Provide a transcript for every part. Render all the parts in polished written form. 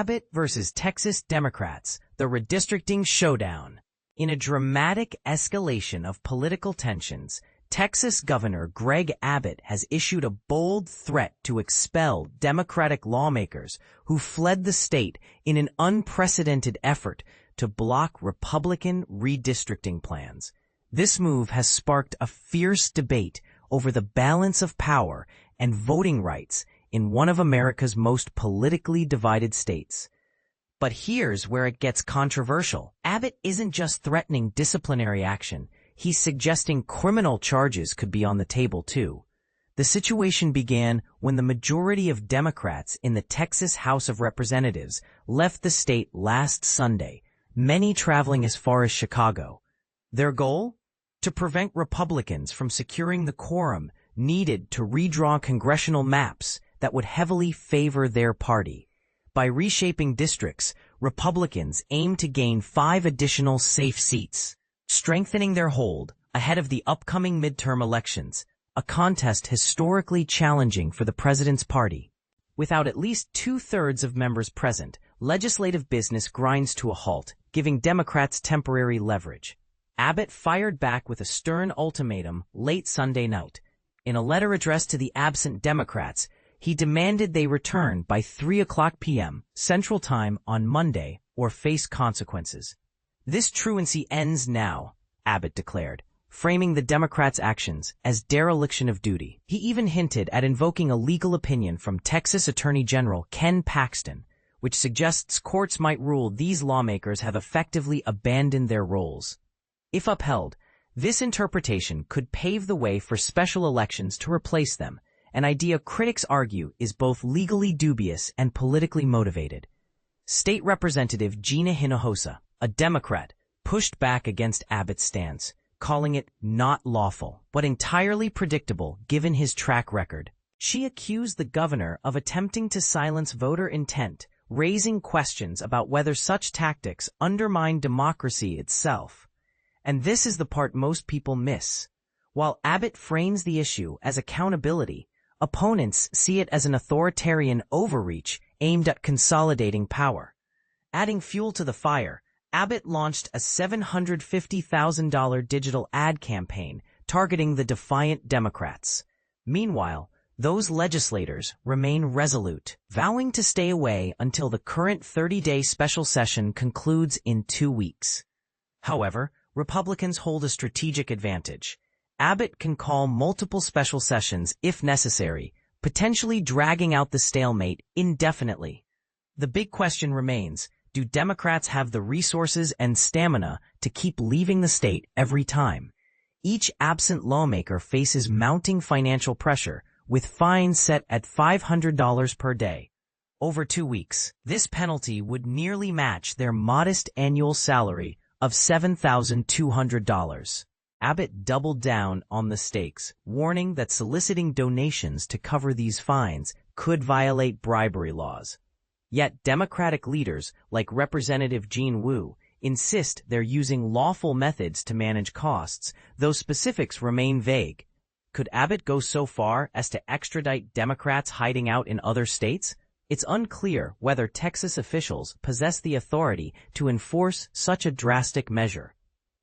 Abbott versus Texas Democrats, the Redistricting Showdown. In a dramatic escalation of political tensions, Texas Governor Greg Abbott has issued a bold threat to expel Democratic lawmakers who fled the state in an unprecedented effort to block Republican redistricting plans. This move has sparked a fierce debate over the balance of power and voting rights in one of America's most politically divided states. But here's where it gets controversial. Abbott isn't just threatening disciplinary action. He's suggesting criminal charges could be on the table, too. The situation began when the majority of Democrats in the Texas House of Representatives left the state last Sunday, many traveling as far as Chicago. Their goal? To prevent Republicans from securing the quorum needed to redraw congressional maps that would heavily favor their party. By reshaping districts, Republicans aim to gain 5 additional safe seats, strengthening their hold ahead of the upcoming midterm elections, a contest historically challenging for the president's party. Without at least 2/3 of members present, legislative business grinds to a halt, giving Democrats temporary leverage. Abbott fired back with a stern ultimatum late Sunday night. In a letter addressed to the absent Democrats, he demanded they return by 3:00 p.m. Central Time on Monday or face consequences. This truancy ends now, Abbott declared, framing the Democrats' actions as dereliction of duty. He even hinted at invoking a legal opinion from Texas Attorney General Ken Paxton, which suggests courts might rule these lawmakers have effectively abandoned their roles. If upheld, this interpretation could pave the way for special elections to replace them, an idea critics argue is both legally dubious and politically motivated. State Representative Gina Hinojosa, a Democrat, pushed back against Abbott's stance, calling it not lawful, but entirely predictable given his track record. She accused the governor of attempting to silence voter intent, raising questions about whether such tactics undermine democracy itself. And this is the part most people miss. While Abbott frames the issue as accountability, opponents see it as an authoritarian overreach aimed at consolidating power. Adding fuel to the fire, Abbott launched a $750,000 digital ad campaign targeting the defiant Democrats. Meanwhile, those legislators remain resolute, vowing to stay away until the current 30-day special session concludes in 2 weeks. However, Republicans hold a strategic advantage. Abbott can call multiple special sessions if necessary, potentially dragging out the stalemate indefinitely. The big question remains, do Democrats have the resources and stamina to keep leaving the state every time? Each absent lawmaker faces mounting financial pressure, with fines set at $500 per day. Over 2 weeks, this penalty would nearly match their modest annual salary of $7,200. Abbott doubled down on the stakes, warning that soliciting donations to cover these fines could violate bribery laws. Yet Democratic leaders like Representative Jean Wu insist they're using lawful methods to manage costs, though specifics remain vague. Could Abbott go so far as to extradite Democrats hiding out in other states? It's unclear whether Texas officials possess the authority to enforce such a drastic measure.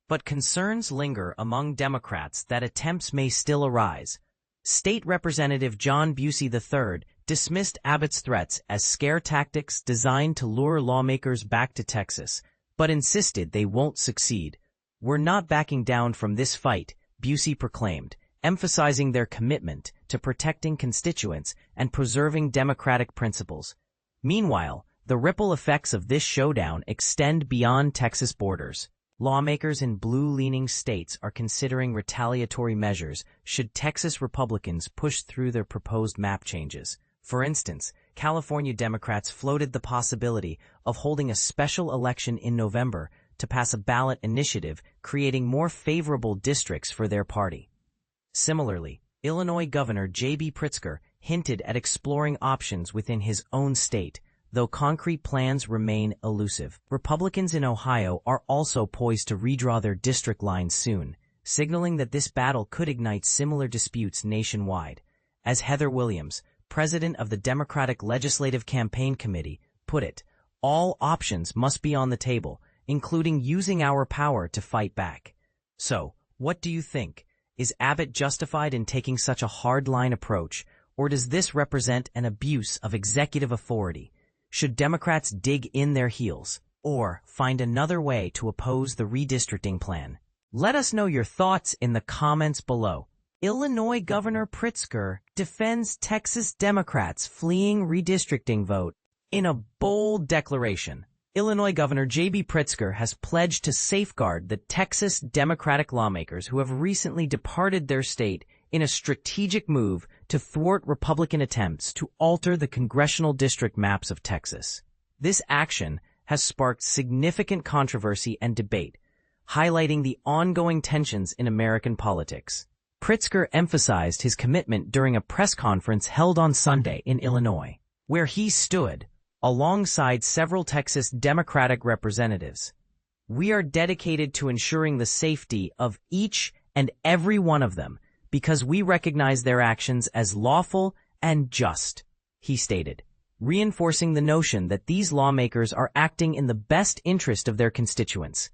But concerns linger among Democrats that attempts may still arise. State Representative John Busey III dismissed Abbott's threats as scare tactics designed to lure lawmakers back to Texas, but insisted they won't succeed. "We're not backing down from this fight," Busey proclaimed, emphasizing their commitment to protecting constituents and preserving democratic principles. Meanwhile, the ripple effects of this showdown extend beyond Texas borders. Lawmakers in blue-leaning states are considering retaliatory measures should Texas Republicans push through their proposed map changes. For instance, California Democrats floated the possibility of holding a special election in November to pass a ballot initiative creating more favorable districts for their party. Similarly, Illinois Governor J.B. Pritzker hinted at exploring options within his own state, though concrete plans remain elusive. Republicans in Ohio are also poised to redraw their district lines soon, signaling that this battle could ignite similar disputes nationwide. As Heather Williams, president of the Democratic Legislative Campaign Committee, put it, All options must be on the table, including using our power to fight back. So, what do you think? Is Abbott justified in taking such a hardline approach, or does this represent an abuse of executive authority? Should Democrats dig in their heels, or find another way to oppose the redistricting plan? Let us know your thoughts in the comments below. Illinois Governor Pritzker defends Texas Democrats fleeing redistricting vote. In a bold declaration, Illinois Governor J.B. Pritzker has pledged to safeguard the Texas Democratic lawmakers who have recently departed their state in a strategic move to thwart Republican attempts to alter the congressional district maps of Texas. This action has sparked significant controversy and debate, highlighting the ongoing tensions in American politics. Pritzker emphasized his commitment during a press conference held on Sunday in Illinois, where he stood alongside several Texas Democratic representatives. "We are dedicated to ensuring the safety of each and every one of them because we recognize their actions as lawful and just," he stated, reinforcing the notion that these lawmakers are acting in the best interest of their constituents.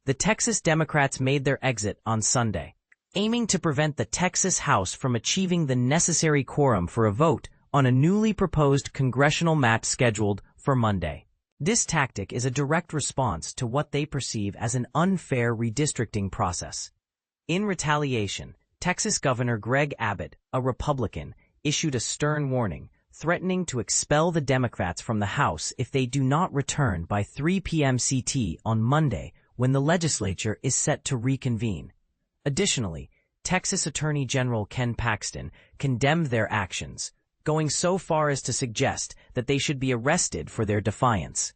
The Texas Democrats made their exit on Sunday, aiming to prevent the Texas House from achieving the necessary quorum for a vote on a newly proposed congressional map scheduled for Monday. This tactic is a direct response to what they perceive as an unfair redistricting process. In retaliation, Texas Governor Greg Abbott, a Republican, issued a stern warning, threatening to expel the Democrats from the House if they do not return by 3 p.m. CT on Monday, when the legislature is set to reconvene. Additionally, Texas Attorney General Ken Paxton condemned their actions, going so far as to suggest that they should be arrested for their defiance.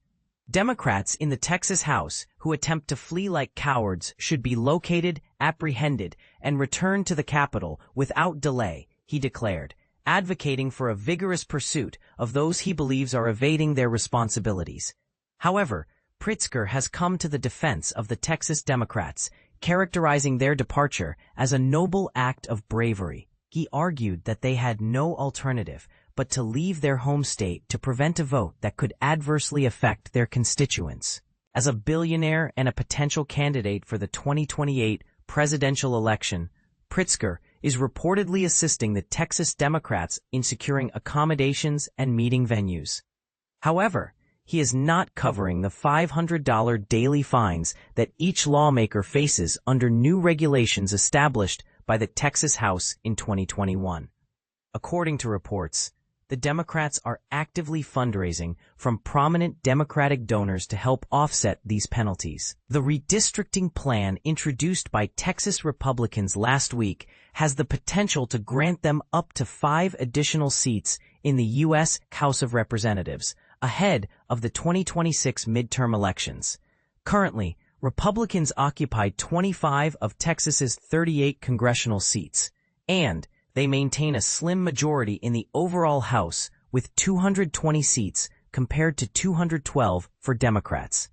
Democrats in the Texas House who attempt to flee like cowards should be located, apprehended, and returned to the Capitol without delay, he declared, advocating for a vigorous pursuit of those he believes are evading their responsibilities. However, Pritzker has come to the defense of the Texas Democrats, characterizing their departure as a noble act of bravery. He argued that they had no alternative but to leave their home state to prevent a vote that could adversely affect their constituents. As a billionaire and a potential candidate for the 2028 presidential election, Pritzker is reportedly assisting the Texas Democrats in securing accommodations and meeting venues. However, he is not covering the $500 daily fines that each lawmaker faces under new regulations established by the Texas House in 2021. According to reports, the Democrats are actively fundraising from prominent Democratic donors to help offset these penalties. The redistricting plan introduced by Texas Republicans last week has the potential to grant them up to 5 additional seats in the U.S. House of Representatives, ahead of the 2026 midterm elections. Currently, Republicans occupy 25 of Texas's 38 congressional seats, and they maintain a slim majority in the overall House with 220 seats compared to 212 for Democrats.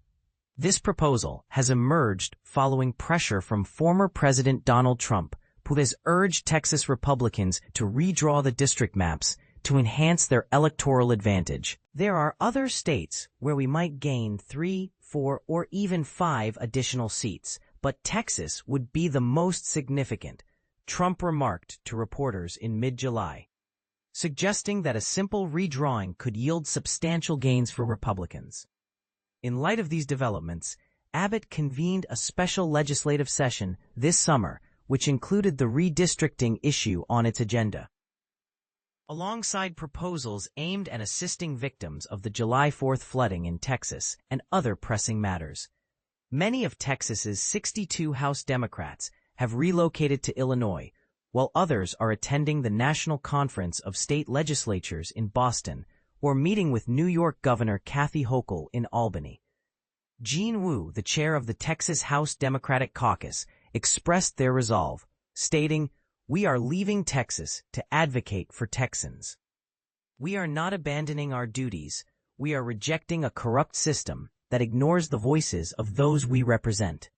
This proposal has emerged following pressure from former President Donald Trump, who has urged Texas Republicans to redraw the district maps to enhance their electoral advantage. There are other states where we might gain 3, 4, or even 5 additional seats, but Texas would be the most significant, Trump remarked to reporters in mid-July, suggesting that a simple redrawing could yield substantial gains for Republicans. In light of these developments, Abbott convened a special legislative session this summer, which included the redistricting issue on its agenda. Alongside proposals aimed at assisting victims of the July 4th flooding in Texas and other pressing matters, many of Texas's 62 House Democrats have relocated to Illinois, while others are attending the National Conference of State Legislatures in Boston or meeting with New York Governor Kathy Hochul in Albany. Jean Wu, the chair of the Texas House Democratic Caucus, expressed their resolve, stating, "We are leaving Texas to advocate for Texans. We are not abandoning our duties. We are rejecting a corrupt system that ignores the voices of those we represent."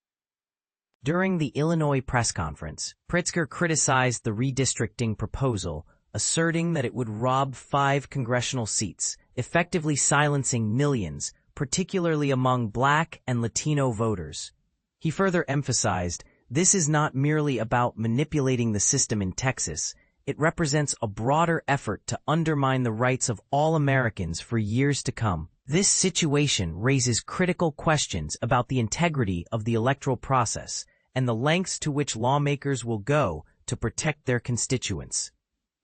During the Illinois press conference, Pritzker criticized the redistricting proposal, asserting that it would rob 5 congressional seats, effectively silencing millions, particularly among Black and Latino voters. He further emphasized, this is not merely about manipulating the system in Texas. It represents a broader effort to undermine the rights of all Americans for years to come. This situation raises critical questions about the integrity of the electoral process and the lengths to which lawmakers will go to protect their constituents.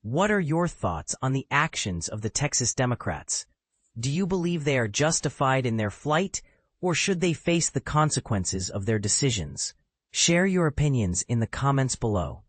What are your thoughts on the actions of the Texas Democrats? Do you believe they are justified in their flight, or should they face the consequences of their decisions? Share your opinions in the comments below.